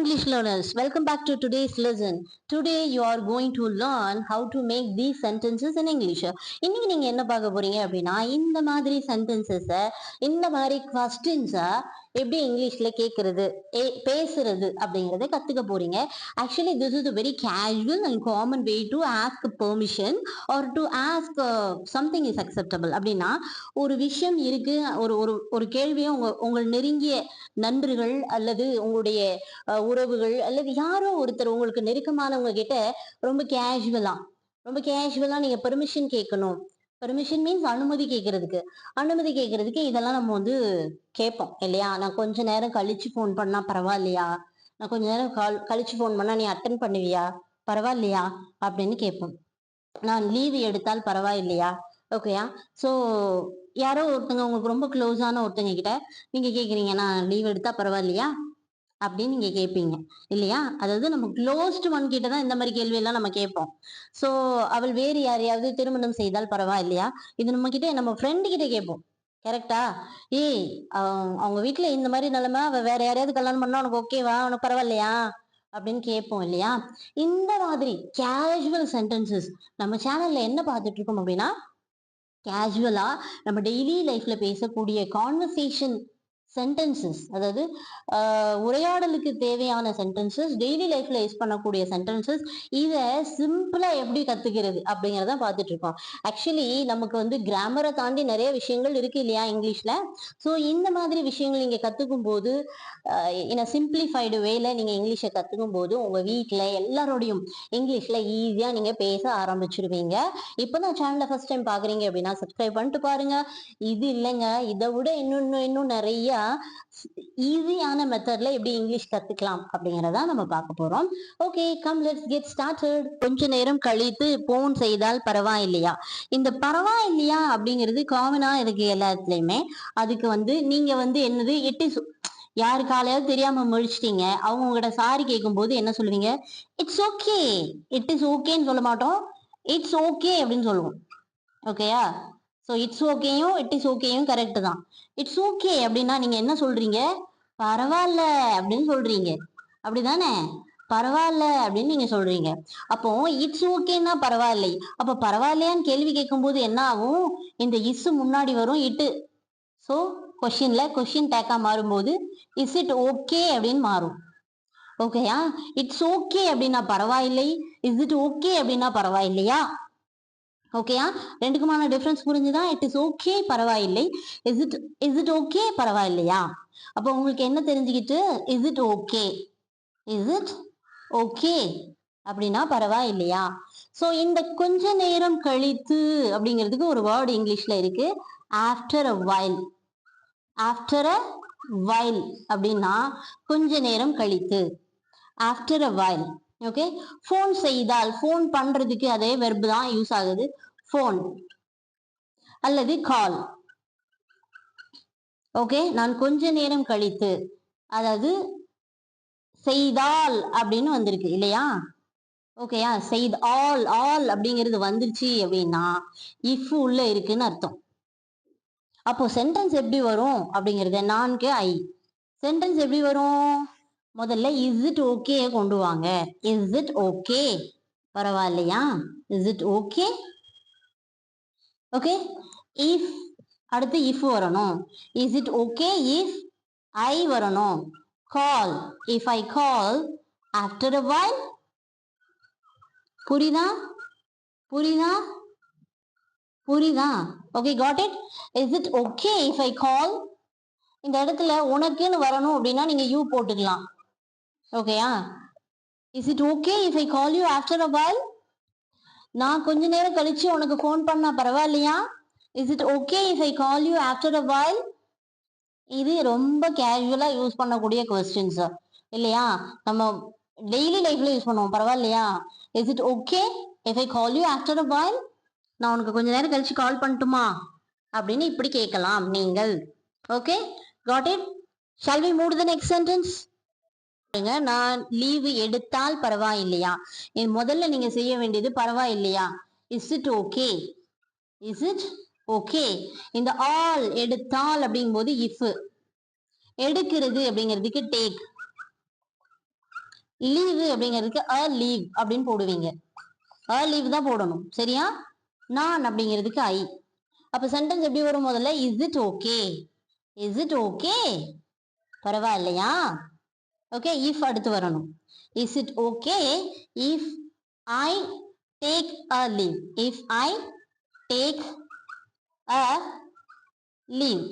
English learners, welcome back to today's lesson. Today you are going to learn how to make these sentences in English. இன்னைக்கு நீங்க என்ன பார்க்க போறீங்க அப்படின்னா இந்த மாதிரி சென்டென்சஸ இந்த மாதிரி கொஸ்டின்ஸ எப்படி இங்கிலீஷ்ல கேட்கறது பேசுறது அப்படிங்கறத கத்துக்க போறீங்க. Actually this is a very casual and common way to ask permission or to ask something is acceptable. அப்படின்னா ஒரு விஷயம் இருக்கு, ஒரு ஒரு ஒரு கேள்வியை உங்கள் நெருங்கிய நண்பர்கள் அல்லது உங்களுடைய உறவுகள் அல்லது யாரோ ஒருத்தர் உங்களுக்கு நெருக்கமானவங்க கிட்ட ரொம்ப கேஷுவலா நீங்க பெர்மிஷன் கேட்கணும். பெர்மிஷன் மீன்ஸ் அனுமதி கேட்கறதுக்கு இதெல்லாம் நம்ம வந்து கேட்போம் இல்லையா? நான் கொஞ்ச நேரம் கழிச்சு ஃபோன் பண்ணா பரவாயில்லையா? நான் கொஞ்ச நேரம் கழிச்சு ஃபோன் பண்ணா நீ அட்டன் பண்ணுவியா? பரவாயில்லையா அப்படின்னு கேட்போம். நான் லீவு எடுத்தால் பரவாயில்லையா? ஓகேயா? ஸோ யாரோ ஒருத்தங்க உங்களுக்கு ரொம்ப க்ளோஸான ஒருத்தங்க கிட்ட நீங்க கேக்குறீங்க, நான் லீவ் எடுத்தா பரவாயில்லையா அப்படின்னு நீங்க கேட்பீங்க இல்லையா? அதாவது நம்ம க்ளோஸ்ட் ஒன் கிட்ட தான் இந்த மாதிரி கேள்வி எல்லாம் நம்ம கேட்போம். ஸோ அவள் வேறு யாரையாவது திருமணம் செய்தால் பரவாயில்லையா, இது நம்ம கிட்ட நம்ம ஃப்ரெண்டு கிட்ட கேட்போம். கரெக்டா? ஏய், அவங்க வீட்டுல இந்த மாதிரி நிலைமை, அவ வேற யாரையாவது கல்யாணம் பண்ணா உனக்கு ஓகேவா, உனக்கு பரவாயில்லையா அப்படின்னு கேட்போம் இல்லையா? இந்த மாதிரி கேஷுவல் சென்டென்சஸ் நம்ம சேனல்ல என்ன பார்த்துட்டு இருக்கோம் அப்படின்னா, கேஷுவலா நம்ம டெய்லி லைஃப்ல பேசக்கூடிய கான்வர்சேஷன் சென்டென்சஸ், அதாவது உரையாடலுக்கு தேவையான சென்டென்சஸ், டெய்லி லைஃப்ல யூஸ் பண்ணக்கூடிய சென்டென்சஸ், இதை சிம்பிளா எப்படி கத்துக்கிறது அப்படிங்கிறத பார்த்துட்டு இருக்கோம். ஆக்சுவலி நமக்கு வந்து கிராமரை தாண்டி நிறைய விஷயங்கள் இருக்கு இல்லையா இங்கிலீஷ்ல? ஸோ இந்த மாதிரி விஷயங்கள் நீங்க கத்துக்கும் போது இன் சிம்பிளிஃபைடு வேல நீங்க இங்கிலீஷை கத்துக்கும் போது உங்க வீட்டுல எல்லாரோடையும் இங்கிலீஷ்ல ஈஸியா நீங்க பேச ஆரம்பிச்சிருவீங்க. இப்பதான் சேனலை ஃபர்ஸ்ட் டைம் பாக்குறீங்க அப்படின்னா சப்ஸ்கிரைப் பண்ணிட்டு பாருங்க. இது இல்லைங்க, இதை விட இன்னும் நிறைய ஈஸியான மெத்தட்ல எப்படி இங்கிலீஷ் கத்துக்கலாம் அப்படிங்கறத நம்ம பார்க்க போறோம். Okay, come let's get started. கொஞ்ச நேரம் கழித்து போன் செய்தால் பரவாயில்லையா? இந்த பரவாயில்லையா அப்படிங்கிறது காமனா இருக்கு எல்லாத்துலயுமே. அதுக்கு வந்து நீங்க வந்து என்னது யாரு காலையாவது தெரியாம முழிச்சிட்டீங்க, அவங்க உங்ககிட்ட சாரி கேட்கும் போது என்ன சொல்லுவீங்க? It's okay. இட் இஸ் ஓகேன்னு சொல்ல மாட்டோம், இட்ஸ் ஓகே அப்படின்னு சொல்லுவோம். ஓகேயா? ஸோ இட்ஸ் ஓகேயும் இட் இஸ் ஓகேயும் கரெக்ட் தான். இட்ஸ் ஓகே அப்படின்னா நீங்க என்ன சொல்றீங்க? பரவாயில்ல அப்படின்னு சொல்றீங்க, அப்படிதானே? பரவாயில்ல அப்படின்னு நீங்க சொல்றீங்க. அப்போ இட்ஸ் ஓகேன்னா பரவாயில்லை. அப்ப பரவாயில்லையான்னு கேள்வி கேட்கும் போது என்ன ஆகும்? இந்த இஸ் முன்னாடி வரும் இட்டு. ஸோ கொஸ்டின் டேக்கா மாறும்போது இஸ் இட் ஓகே அப்படின்னு மாறும். ஓகேயா? இட்ஸ் ஓகே அப்படின்னா பரவாயில்லை, இஸ் இட் ஓகே அப்படின்னா பரவாயில்லையா? ஓகேயா? ரெண்டுக்குமான டிஃபரன்ஸ் புரிஞ்சுதா? இட் இஸ் ஓகே பரவாயில்லை, இஸ் இட் ஓகே பரவாயில்லையா? அப்போ உங்களுக்கு என்ன தெரிஞ்சுக்கிட்டு? Is it okay, is it okay அப்படின்னா பரவாயில்லையா? ஸோ இந்த கொஞ்ச நேரம் கழித்து அப்படிங்கிறதுக்கு ஒரு வேர்டு இங்கிலீஷ்ல இருக்கு, after a while. After a while அப்படின்னா கொஞ்ச நேரம் கழித்து, after a while. Okay, phone செய்தால், போன் பண்றதுக்கு அதே வெர்பு தான் யூஸ் ஆகுது, போன் அல்லது கால். ஓகே, நான் கொஞ்ச நேரம் கழித்து, அதாவது செய்தால் அப்படின்னு வந்திருக்கு இல்லையா? ஓகேயா? ஆல் அப்படிங்கிறது வந்துருச்சு அப்படின்னா இஃப் உள்ள இருக்குன்னு அர்த்தம். அப்போ சென்டென்ஸ் எப்படி வரும் அப்படிங்கறது, நான்கு ஐ சென்டென்ஸ் எப்படி வரும்? முதல்ல இஸ் இட் ஓகே கொண்டு வாங்க. இஸ் இட் ஓகே பரவாயில்லையா? Is it okay. Okay, if அடுத்து இஃப் வரணும். Is it okay if I வரணும். Call, if I call after a while. புரியுதா? புரியுதா? புரியுதா? Okay, got it. Is it okay if I call. இந்த இடத்துல உனக்குன்னு வரணும் அப்படின்னா நீங்க யூ போட்டுக்கலாம். ஓகேயா? Is it okay if I call you after a while. நான் கொஞ்ச நேரம் கழிச்சு உனக்கு ஃபோன் பண்ணா பரவாயில்லையா? Is it okay if I call you after a while. இது ரொம்ப கேஷுவலா யூஸ் பண்ணக்கூடிய கொஸ்டின்ஸ் இல்லையா? நம்ம டெய்லி லைஃப்ல யூஸ் பண்ணுவோம். பரவாயில்லையா? Is it okay if I call you after a while. நான் உனக்கு கொஞ்ச நேரம் கழிச்சு கால் பண்ணட்டுமா அப்படின்னு இப்படி கேட்கலாம் நீங்கள். Okay, got it. Shall we move to the next sentence? நான் லீவு எடுத்தால் பரவாயில்லையா? முதல்ல நீங்க செய்ய வேண்டியது பரவாயில்லையா. Is it okay, is it okay. இந்த ஆல் எடுத்தால் அப்படிங்கும் போது இஃப், எடுக்கிறது அப்படிங்கிறதுக்கு டேக். லீவு அப்படிங்கிறதுக்கு அ லீவ் அப்படின்னு போடுவீங்க. அ லீவ் தான் போடணும், சரியா? நான் அப்படிங்கிறதுக்கு ஐ. அப்ப சென்டென்ஸ் எப்படி வரும்? முதல்ல is it okay, is it okay, பரவாயில்லையா? ஓகே, இஃப் அடுத்து வரணும். Is it okay if I take a leave, if I take a leave.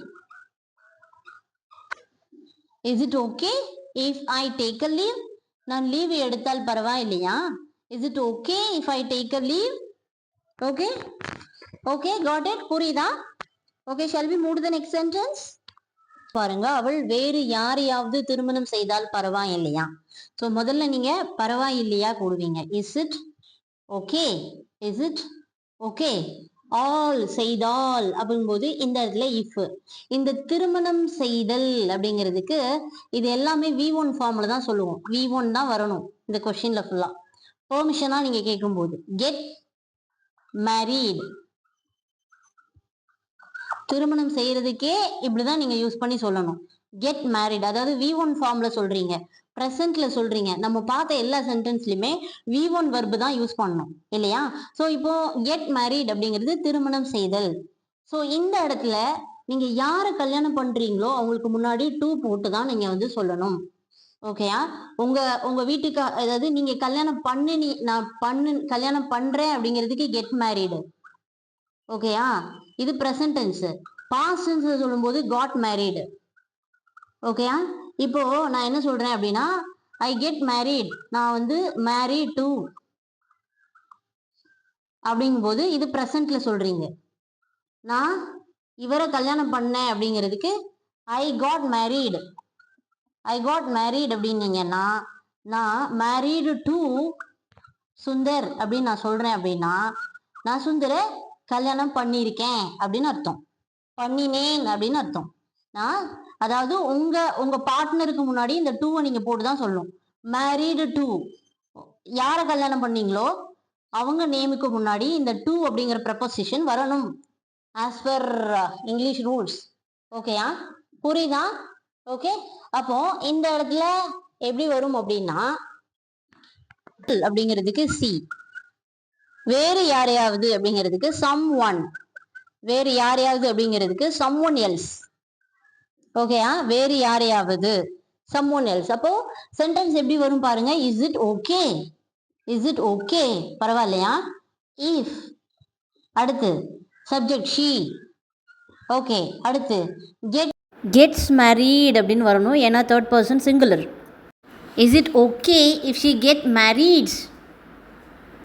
Is it okay if I take a leave, நான் லீவ் எடுத்தால் பரவாயில்லையா? Is it okay if I take a leave? Okay, okay, got it? புரியுதா? Okay, shall we move to the next sentence? பாருங்க, அவள் வேறு யாரையாவது திருமணம் செய்தால் பரவாயில்லையா? சோ முதல்ல நீங்க பரவாயில்லையா போடுவீங்க. Is it okay, is it okay. All செய்தால் அப்படிங்கும்போது இந்த இடத்துல இஃப். இந்த திருமணம் செய்தல் அப்படிங்கிறதுக்கு இது எல்லாமே V1 ஃபார்ம்ல தான் சொல்லுவோம். V1 தான் வரணும் இந்த கொஸ்டின்ல ஃபுல்லா. பெர்மிஷனா நீங்க கேட்கும்போது கெட் மேரீட், திருமணம் செய்யறதுக்கே இப்படிதான் நீங்க யூஸ் பண்ணி சொல்லணும். கெட் மேரிட், அதாவது V1 ஃபார்ம்ல சொல்றீங்க, ப்ரெசென்ட்ல சொல்றீங்க. நம்ம பார்த்த எல்லா சென்டென்ஸ்லயுமே V1 வெர்பு தான் யூஸ் பண்ணணும், இல்லையா? சோ இப்போ கெட் மேரிட் அப்படிங்கிறது திருமணம் செய்தல். சோ இந்த இடத்துல நீங்க யாரை கல்யாணம் பண்றீங்களோ அவங்களுக்கு முன்னாடி டு போட்டு தான் நீங்க வந்து சொல்லணும். ஓகேயா? உங்க உங்க வீட்டுக்கு, அதாவது நீங்க கல்யாணம் பண்ணி, நான் கல்யாணம் பண்றேன் அப்படிங்கிறதுக்கு கெட் மேரிடு. ஓகேயா? இது பிரசன்ட் டென்ஸ். பாஸ்ட் டென்ஸ் சொல்லும்போது காட் மேரிட். ஓகேயா? இப்போ நான் என்ன சொல்றேன் அப்படின்னா ஐ கெட் மேரிட், நான் வந்து மேரி டு அப்படிங்கும்போது இது பிரசன்ட்ல சொல்றீங்க. நான் இவரை கல்யாணம் பண்ணேன் அப்படிங்கிறதுக்கு I got married, I got married அப்படின்னீங்கன்னா நான் மேரிடு டு சுந்தர் அப்படின்னு நான் சொல்றேன் அப்படின்னா நான் சுந்தரை கல்யாணம் பண்ணியிருக்கேன் அப்படின்னு அர்த்தம். பண்ணினேன் அப்படின்னு அர்த்தம். நான் அதாவது உங்க உங்க பார்ட்னருக்கு முன்னாடி இந்த டூவை நீங்க போட்டுதான் சொல்லணும். மேரீடு டு, யாரை கல்யாணம் பண்ணீங்களோ அவங்க நேமுக்கு முன்னாடி இந்த டூ அப்படிங்கிற ப்ரப்போசிஷன் வரணும் ஆஸ் பர் இங்கிலீஷ் ரூல்ஸ். ஓகேயா? புரியுதா? ஓகே, அப்போ இந்த இடத்துல எப்படி வரும் அப்படின்னா அப்படிங்கிறதுக்கு சி, வேறு யாரையாவது அப்படிங்கிறதுக்கு சம் ஒன், வேறு யாரையாவது அப்படிங்கிறதுக்கு சம் ஒன் எல்ஸ். ஓகேயா? வேறு யாரையாவது சம்ஒன் எல்ஸ். அப்போ சென்டென்ஸ் எப்படி வரும் பாருங்க. Is it okay, is it okay, பரவாயில்லையா? இஃப் அடுத்து சப்ஜெக்ட் ஷீ. ஓகே, அடுத்து கெட்ஸ் மேரீட் அப்படின்னு வரணும், ஏன்னா third person singular. Is it okay if she get married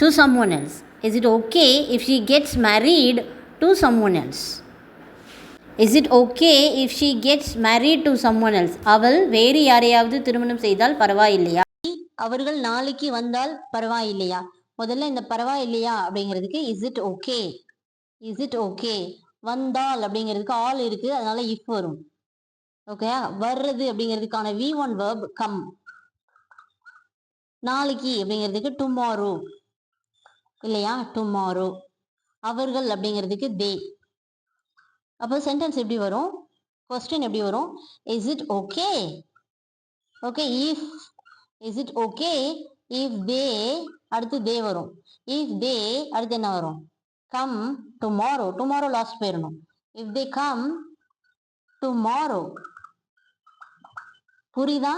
to someone else, is it okay if she gets married to someone else. Is it okay if she gets married to someone else, அவள் வேறு யாரையாவது திருமணம் செய்தால் பரவாயில்லையா? அவர்கள் நாளைக்கு வந்தால் பரவாயில்லையா? முதல்ல இந்த பரவாயில்லையா அப்படிங்கிறதுக்கு is it okay, is it okay. வந்தால் அப்படிங்கிறதுக்கு ஆல் இருக்கு, அதனால இஃப் வரும். ஓகே, வர்றது அப்படிங்கிறதுக்கான V1 verb கம். நாளைக்கு அப்படிங்கிறதுக்கு டுமாரோ, இல்லையா? டுமாரோ. அவர்கள் அப்படிங்கிறதுக்கு தே. அப்போ சென்டென்ஸ் எப்படி வரும்? கொஸ்டின் எப்படி வரும்? Is it okay, okay, if, is it okay if they, அடுத்து தே வரும். இஃப் தே அடுத்து என்ன வரும்? கம் டுமாரோ, டுமாரோ லாஸ்ட் போயிடணும். If they come tomorrow. புரியுதா?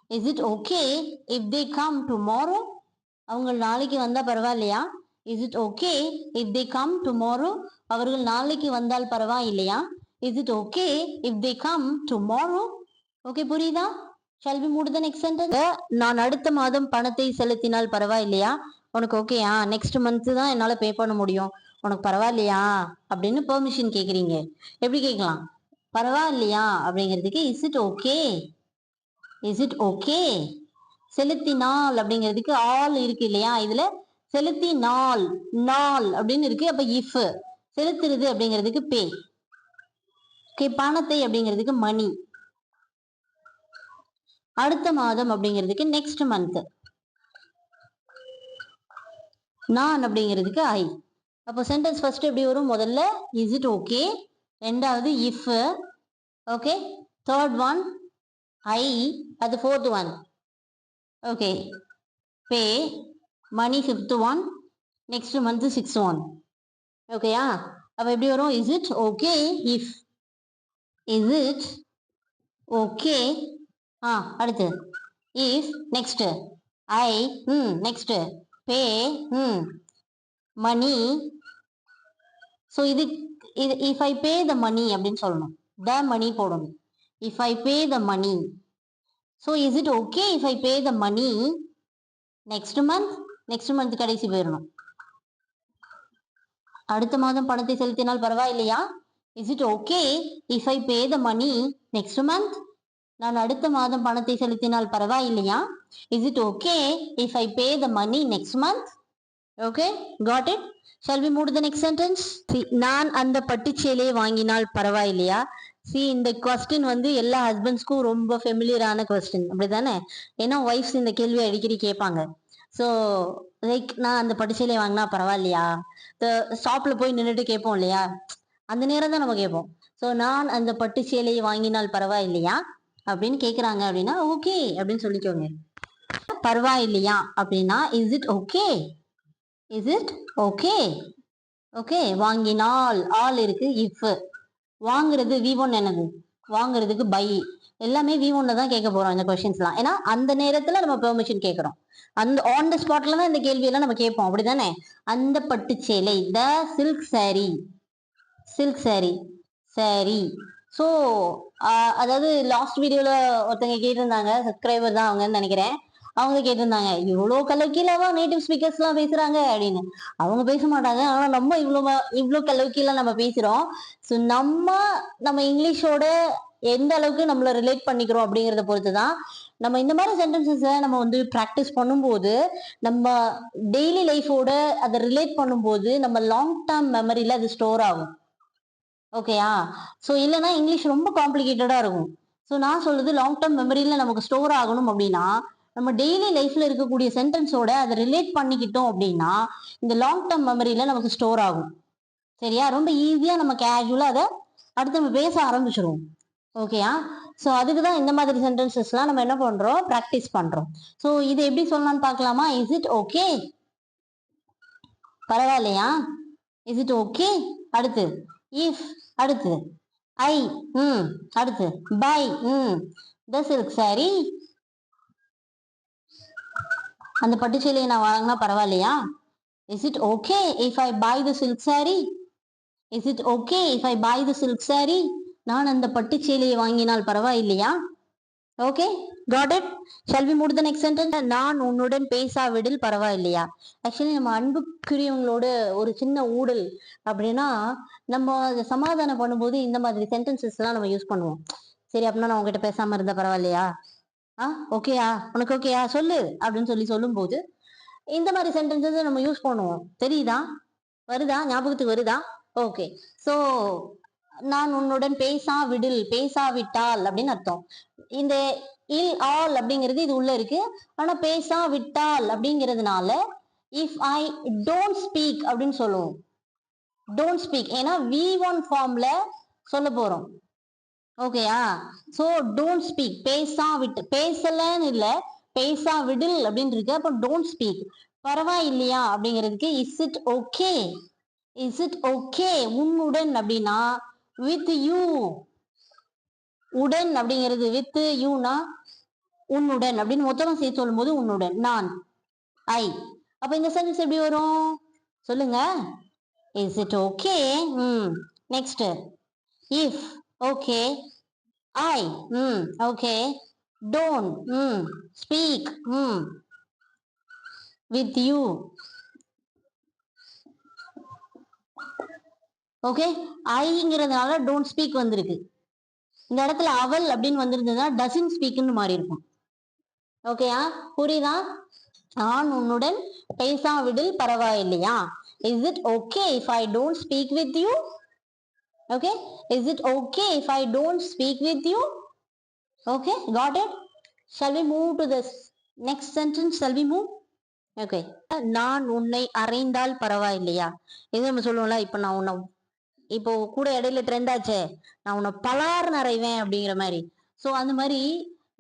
Is it okay if they come tomorrow, அவங்க நாளைக்கு வந்தா பரவாயில்லையா? Is it okay if they come tomorrow, அவர்கள் நாளைக்கு வந்தால் பரவாயில்லையா? Is it okay if they come tomorrow. Okay, புரியுதா? Shall we move to the next sentence? நான் அடுத்த மாதம் பணத்தை செலுத்தினால் பரவாயில்லையா? உனக்கு ஓகேயா? நெக்ஸ்ட் மந்த் தான் என்னால பே பண்ண முடியும், உனக்கு பரவாயில்லையா அப்படின்னு பெர்மிஷன் கேக்குறீங்க. எப்படி கேட்கலாம்? பரவாயில்லையா அப்படிங்கிறதுக்கு is it okay, is it okay. செலுத்தினால் அப்படிங்கிறதுக்கு ஆல் இருக்கு இல்லையா? இதுல செலுத்தினால் நாள் அப்படின்னு இருக்கு, அப்ப இஃப். செலுத்துறது அப்படிங்கிறதுக்கு பே. ஓகே, பணத்தை அப்படிங்கிறதுக்கு மணி. அடுத்த மாதம் அப்படிங்கிறதுக்கு நெக்ஸ்ட் மந்த். நான் அப்படிங்கிறதுக்கு ஐ. அப்போ சென்டென்ஸ் ஃபர்ஸ்ட் எப்படி வரும்? முதல்ல இஸ் இட் ஓகே, ரெண்டாவது if, okay, third one I, அது fourth one okay, pay money 5th one, next month 6th one. ஓகேயா? அப்ப எப்படி வரும்? Is it okay if, is it okay, அடுத்து if, next I, next pay, money. So இது if I pay the money அப்படின்னு சொல்லணும். The money போடணும். If I pay the money. So is it okay if I pay the money next month? Next month கடைசி போயிடணும். அடுத்த மாதம் பணத்தை செலுத்தினால் பரவாயில்லையா? Is it okay if I pay the money next month? நான் அடுத்த மாதம் பணத்தை செலுத்தினால் பரவாயில்லையா? Is it okay if I pay the money next month? Okay, got it? Shall we move to the next sentence? See, நான் அந்த பட்டுச்சேலையை வாங்கினால் பரவாயில்லையா? See, இந்த கொஸ்டின் வந்து எல்லா ஹஸ்பண்ட்ஸ்க்கும் ரொம்ப ஃபெமிலியரான கொஸ்டின், அப்படிதானே? ஏன்னா ஒய்ஃப்ஸ் இந்த கேள்வி அடிக்கடி கேட்பாங்க. ஸோ லைக் நான் அந்த பட்டுச்சேலையை வாங்கினா பரவாயில்லையா? ஷாப்ல போய் நின்றுட்டு கேட்போம் இல்லையா? அந்த நேரம் தான் நம்ம கேட்போம். ஸோ நான் அந்த பட்டுச்சேலையை வாங்கினால் பரவாயில்லையா அப்படின்னு கேட்குறாங்க அப்படின்னா ஓகே அப்படின்னு சொல்லிக்கோங்க. பரவாயில்லையா அப்படின்னா is it okay, is it okay. Okay, வாங்கினால் ஆல் இருக்கு, இஃப். வாங்குறது V1 என்னது? வாங்குறதுக்கு பை. எல்லாமே V1 தான் கேட்க போறோம் இந்த கொஸ்டின்ஸ்லாம். ஏன்னா அந்த நேரத்துல நம்ம பெர்மிஷன் கேட்கறோம். அந்த ஆன் த ஸ்பாட்ல தான் இந்த கேள்வியெல்லாம் நம்ம கேட்போம், அப்படிதானே? அந்த பட்டுச்சேலை, the silk sari, silk sari, sari. So அதாவது லாஸ்ட் வீடியோல ஒருத்தங்க கேட்டிருந்தாங்க, சப்ஸ்கிரைபர் தான் அவங்கன்னு நினைக்கிறேன். அவங்க கேட்டிருந்தாங்க இவ்வளோ கலோக்கியலாவா நேட்டிவ் ஸ்பீக்கர்ஸ் எல்லாம் பேசுறாங்க அப்படின்னு. அவங்க பேச மாட்டாங்க, ஆனா நம்ம இவ்வளோ கலோக்கியலா நம்ம பேசுறோம். ஸோ நம்ம இங்கிலீஷோட எந்த அளவுக்கு நம்மள ரிலேட் பண்ணிக்கிறோம் அப்படிங்கிறத பொறுத்துதான் நம்ம இந்த மாதிரி சென்டென்சஸை நம்ம வந்து ப்ராக்டிஸ் பண்ணும்போது, நம்ம டெய்லி லைஃபோட அதை ரிலேட் பண்ணும்போது நம்ம லாங் டேர்ம் மெமரியில அது ஸ்டோர் ஆகும். ஓகேயா? ஸோ இல்லைன்னா இங்கிலீஷ் ரொம்ப காம்ப்ளிகேட்டடா இருக்கும். ஸோ நான் சொல்றது லாங் டேர்ம் மெமரியில நமக்கு ஸ்டோர் ஆகணும் அப்படின்னா நம்ம டெய்லி லைஃப்ல இருக்கக்கூடிய சென்டென்ஸோட அதை ரிலேட் பண்ணிக்கிட்டோம் அப்படின்னா இந்த லாங் டேர்ம் மெமரியில நமக்கு ஸ்டோர் ஆகும். சரியா? ரொம்ப ஈஸியா நம்ம கேஷுவலா அதை அடுத்து நம்ம பேச ஆரம்பிச்சிருவோம். ஓகேயா? ஸோ அதுக்கு தான் இந்த மாதிரி சென்டென்சஸ்லாம் நம்ம என்ன பண்றோம்? ப்ராக்டிஸ் பண்றோம். ஸோ இது எப்படி சொல்லலாம்னு பார்க்கலாமா? இஸ் இட் ஓகே, பரவாயில்லையா? Is it okay. அடுத்து இஃப், அடுத்து ஐ, அடுத்து பை, த சில்க் சாரி, அந்த பட்டுச்சேலையை நான் வாங்கினா பரவாயில்லையா? Is it okay if I buy the silk saree? Is it okay if I buy the silk saree? நான் அந்த பட்டுச்சேலையை வாங்கினால் பரவாயில்லையா? Okay, got it? Shall we move to the next sentence? நான் உன்னுடன் பேசாவிடில் பரவாயில்லையா? ஆக்சுவலி நம்ம அன்புக்குரியவங்களோட ஒரு சின்ன ஊடல் அப்படின்னா நம்ம சமாதானம் பண்ணும்போது இந்த மாதிரி சென்டென்சஸ் எல்லாம் நம்ம யூஸ் பண்ணுவோம். சரி, அப்படின்னா நான் உங்ககிட்ட பேசாம இருந்தா பரவாயில்லையா? ஓகேயா, உனக்கு ஓகேயா சொல்லு அப்படின்னு சொல்லும் போது இந்த மாதிரி சென்டென்சஸ் நம்ம யூஸ் பண்ணுவோம். தெரியுதா? வருதா? ஞாபகத்துக்கு வருதா? ஓகே. சோ நான் உன்னுடன் பேசாவிடில், பேசாவிட்டால் அப்படின்னு அர்த்தம். இந்த இல் ஆல் அப்படிங்கிறது இது உள்ள இருக்கு. ஆனா பேசாவிட்டால் அப்படிங்கிறதுனால இஃப் ஐ டோன்ட் ஸ்பீக் அப்படின்னு சொல்லுவோம். டோன்ட் ஸ்பீக் ஏன்னா V1 ஃபார்ம்ல சொல்ல போறோம். ஓகேயா? சோ டோன்ட் ஸ்பீக், பேசாவிட்டு, பேசலன்னு இல்ல, பேசாவிடில் அப்படின்னு இருக்கு. அப்போ டோன்ட் ஸ்பீக். பரவாயில்லையா அப்படிங்கிறதுக்கு is it okay, is it okay. உன்னுடன் அப்படின்னா வித் யூ. உடன் அப்படிங்கிறது வித் யூனா உன்னுடன் அப்படின்னு மொத்தமா சேர்த்து சொல்லும் போது உன்னுடன், நான், ஐ. அப்ப இந்த சென்டென்ஸ் எப்படி வரும் சொல்லுங்க? Is it okay, next if okay, I, okay, don't, speak, with you. Okay, ஐங்கிறதுனால டோன்ட் ஸ்பீக் வந்திருக்கு. இந்த இடத்துல அவள் அப்படின்னு வந்திருந்ததுன்னா டசன் ஸ்பீக்னு மாறி இருக்கும். ஓகேயா? புரியுதா? நான் உன்னுடன் பேசாவிடில் பரவாயில்லையா? Is it okay if I don't speak with you? Okay, is it okay if I don't speak with you? Okay, got it? Shall we move to the next sentence? Shall we move? Okay, நான் உன்னை அறைந்தால் பரவாயில்லையா? இது நம்ம சொல்லுவோம்ல, இப்போ கூட இடையில trend ஆச்சே, நான் உன்னை பலார்னு அறைவேன் அப்படிங்கிற மாதிரி. ஸோ அந்த மாதிரி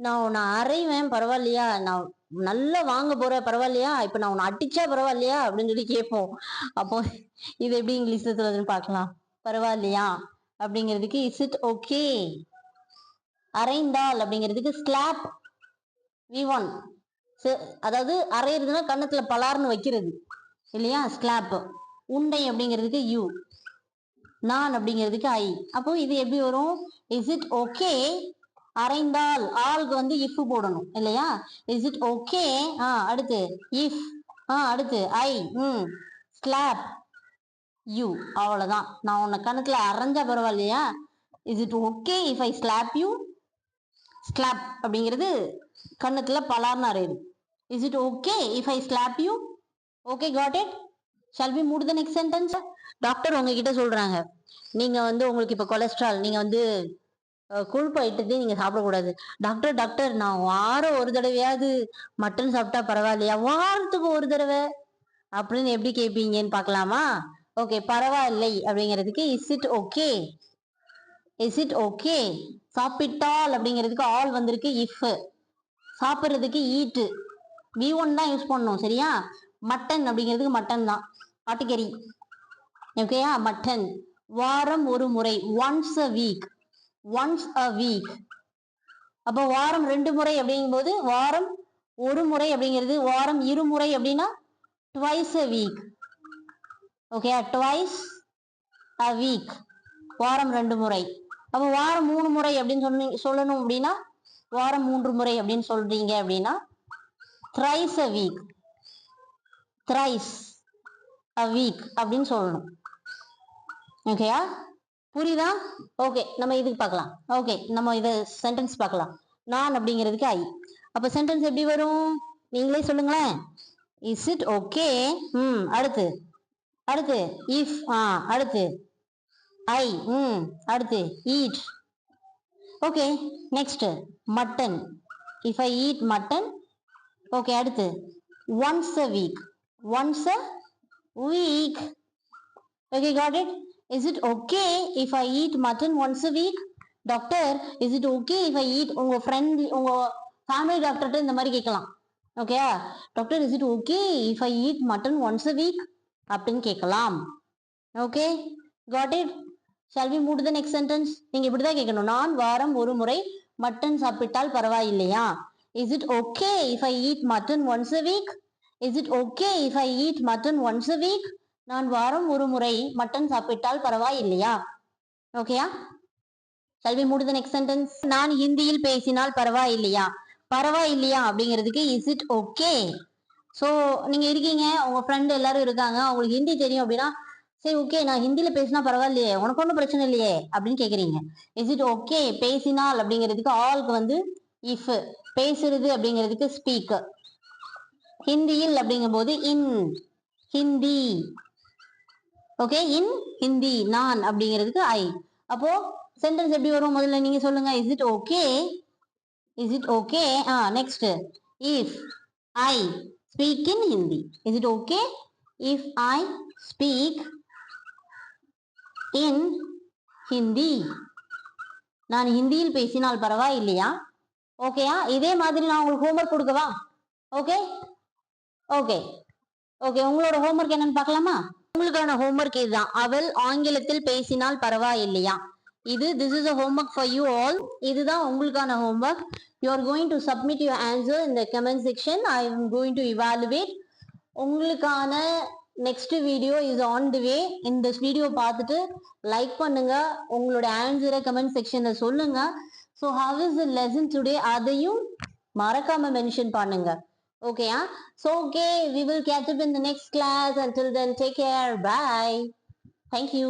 நான் உன்னை அறைவேன் பரவாயில்லையா, நான் நல்லா வாங்க போற பரவாயில்லையா, இப்ப நான் உன்னை அடிச்சா பரவாயில்லையா அப்படின்னு சொல்லி கேட்போம். அப்போ இது எப்படி இங்கிலீஷ்ல சொல்றதுன்னு பார்க்கலாம். பரவாயில்லையா அப்படிங்கிறதுக்கு இஸ் இட் ஓகே. அரைந்தால் அப்படிங்கிறதுக்கு ஸ்லாப். V1 அதாவது அரைகிறதுனா கண்ணத்துல பலார்னு வைக்கிறது இல்லையா, ஸ்லாப். உண்டை அப்படிங்கிறதுக்கு யூ. நான் அப்படிங்கிறதுக்கு ஐ. அப்போ இது எப்படி வரும், இஸ் இட் ஓகே அரைந்தால், ஆளுக்கு வந்து இஃப் போடணும் இல்லையா. இஸ் இட் ஓகே, அடுத்து இஃப், அடுத்து ஐ ஸ்லாப் யூ. அவ்வளவுதான். நான் உன்னை கணக்குல அரைஞ்சா பரவாயில்லையா, is it okay if I slap you. Slap அப்படிங்கிறது கண்ணத்துல பலார்னு அரையுது. Is it okay if I slap you. Okay, got it. Shall we move the next sentence. Doctor உங்ககிட்ட சொல்றாங்க, நீங்க வந்து உங்களுக்கு இப்ப கொலஸ்ட்ரால், நீங்க வந்து கொழுப்பு ஐட்டத்தையும் நீங்க சாப்பிடக்கூடாது. டாக்டர் டாக்டர் நான் வாரம் ஒரு தடவையாவது மட்டன் சாப்பிட்டா பரவாயில்லையா, வாரத்துக்கு ஒரு தடவை அப்படின்னு எப்படி கேட்பீங்கன்னு பார்க்கலாமா. ஓகே, பரவாயில்லை அப்படிங்கிறதுக்கு is it okay. Is it okay. சாப்பிட்டால் அப்படிங்கிறதுக்கு ஆல் வந்திருக்கு இஃப். சாப்பிட்றதுக்கு ஈட்டு, V1 தான் யூஸ் பண்ணணும் சரியா. மட்டன் அப்படிங்கிறதுக்கு மட்டன் தான், ஆட்டுக்கறி. ஓகேயா, மட்டன். வாரம் ஒரு முறை, once a week. Once a week. அப்போ வாரம் 2 முறை அப்படிங்கும்போது வாரம் ஒரு முறை அப்படிங்கிறது, வாரம் இருமுறை அப்படின்னா twice a week. Okay, twice a week. வாரம் 2 முறை. அப்போ வாரம் 3 முறை அப்படின்னு சொல்லணும் அப்படின்னா, வாரம் 3 முறை அப்படின்னு சொல்றீங்க அப்படின்னா thrice a week. thrice a week அப்படின்னு சொல்லணும். ஓகேயா, புரியுதா. ஓகே, நம்ம இதுக்கு பார்க்கலாம். ஓகே, நம்ம இதை சென்டென்ஸ் பார்க்கலாம். நான் அப்படிங்கிறதுக்கு ஐ. அப்ப சென்டென்ஸ் எப்படி வரும், நீங்களே சொல்லுங்களேன். இஸ் இட் ஓகே, அடுத்து அடுத்து இஃப், அடுத்து ஐ, அடுத்து eat. Okay, next mutton. If I eat mutton. Okay, அடுத்து once a week. Once a week. Okay, got it. Is it okay if I eat mutton once a week? Doctor, is it okay if I eat, உங்க friend, உங்க family டாக்டர்கிட்ட இந்த மாதிரி கேட்கலாம். Okay, doctor is it okay if I eat mutton once a week அப்படின்னு கேட்கலாம். Okay, got it. Shall we move to the next sentence? நீங்க இப்படிதான் கேட்கணும், நான் வாரம் ஒரு முறை மட்டன் சாப்பிட்டால் பரவாயில்லையா. Is it okay if I eat mutton once a week? Is it okay if I eat mutton once a week? நான் வாரம் ஒரு முறை மட்டன் சாப்பிட்டால் பரவாயில்லையா. ஓகேயா, shall we move to the next sentence? நான் ஹிந்தியில் பேசினால் பரவாயில்லையா. பரவாயில்லையா அப்படிங்கிறதுக்கு இஸ் இட் ஓகே. ஸோ நீங்க இருக்கீங்க, உங்க ஃப்ரெண்ட் எல்லாரும் இருக்காங்க, அவங்களுக்கு ஹிந்தி தெரியும் அப்படின்னா, சரி ஓகே நான் ஹிந்தியில பேசினா பரவாயில்லையே, உனக்கு ஒன்றும் பிரச்சனை இல்லையே அப்படின்னு கேட்குறீங்க. Is it okay. பேசினால் அப்படிங்கிறதுக்கு ஆளுக்கு வந்து இஃப். பேசுறது அப்படிங்கிறதுக்கு ஸ்பீக். ஹிந்தியில் அப்படிங்கும் போது இன் ஹிந்தி. ஓகே, இன் ஹிந்தி. நான் அப்படிங்கிறதுக்கு ஐ. அப்போ சென்டென்ஸ் எப்படி வரும், முதல்ல நீங்க சொல்லுங்க. Is it okay. Is it okay. Next if I speak in Hindi. Is it okay if I speak in Hindi. நான் ஹிந்தியில் பேசினால் பரவாயில்லையா. ஓகேயா, இதே மாதிரி நான் உங்களுக்கு ஹோம்ஒர்க் கொடுக்கவா. ஓகே ஓகே ஓகே, உங்களோட ஹோம்ஒர்க் என்னன்னு பார்க்கலாமா. உங்களுக்கான ஹோம்ஒர்க் இதுதான். அவள் ஆங்கிலத்தில் பேசினால் பரவாயில்லையா. இது this is a homework for you all. இதுதான் உங்களுக்கான homework. You are going to submit your answer in the comment section. I am going to evaluate. உங்களுக்கான next video is on the way. இந்த வீடியோ பார்த்துட்டு like பண்ணுங்க, உங்களோட ஆன்சரை comment செக்ஷன்ல சொல்லுங்க. So how is the lesson today, அதையும் மறக்காம மென்ஷன் பண்ணுங்க. Okay, so okay, we will catch up in the next class. Until then, take care. Bye. Thank you.